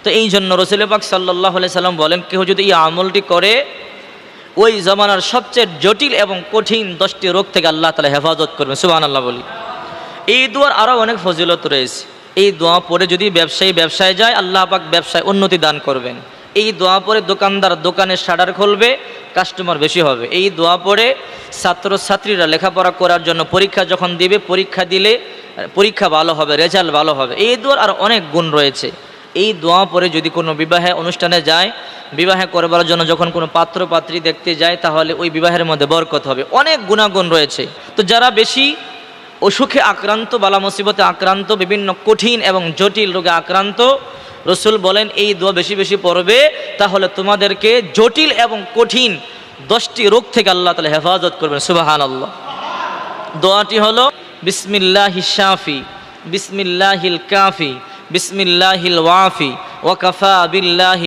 তো এই জন্য রাসূল পাক সাল্লাল্লাহু আলাইহি সাল্লাম বলেন, কেউ যদি এই আমলটি করে ওই জামানার সবচেয়ে জটিল এবং কঠিন 10টি রোগ থেকে আল্লাহ তাআলা হেফাজত করবেন। সুবহানাল্লাহ বলি। এই দোয়ার আরও অনেক ফজিলত রয়েছে। এই দোয়া পড়ে যদি ব্যবসায় যায়, আল্লাহ পাক ব্যবসায় উন্নতি দান করবেন। এই দোয়া পড়ে দোকানদার দোকানের শাটার খুলবে, কাস্টমার বেশি হবে। এই দোয়া পড়ে ছাত্রছাত্রীরা লেখাপড়া করার জন্য পরীক্ষা যখন দিবে, পরীক্ষা দিলে পরীক্ষা ভালো হবে, রেজাল্ট ভালো হবে। এই দোয়ার আর অনেক গুণ রয়েছে। এই দোয়া পরে যদি কোনো বিবাহে অনুষ্ঠানে যায়, বিবাহে করবার জন্য যখন কোনো পাত্র পাত্রী দেখতে যায়, তাহলে ওই বিবাহের মধ্যে বরকত হবে। অনেক গুণাগুণ রয়েছে। তো যারা বেশি অসুখে আক্রান্ত, বালা মুসিবতে আক্রান্ত, বিভিন্ন কঠিন এবং জটিল রোগে আক্রান্ত, রসুল বলেন এই দোয়া বেশি বেশি পড়বে, তাহলে তোমাদেরকে জটিল এবং কঠিন 10টি রোগ থেকে আল্লাহ তাআলা হেফাজত করবেন। সুবহানাল্লাহ। দোয়াটি হলো বিসমিল্লাহিশ শাফি, বিসমিল্লাহিল কাফি, বিসমিল্লাহিল ওয়াফি, ওয়া কাফা বিল্লাহি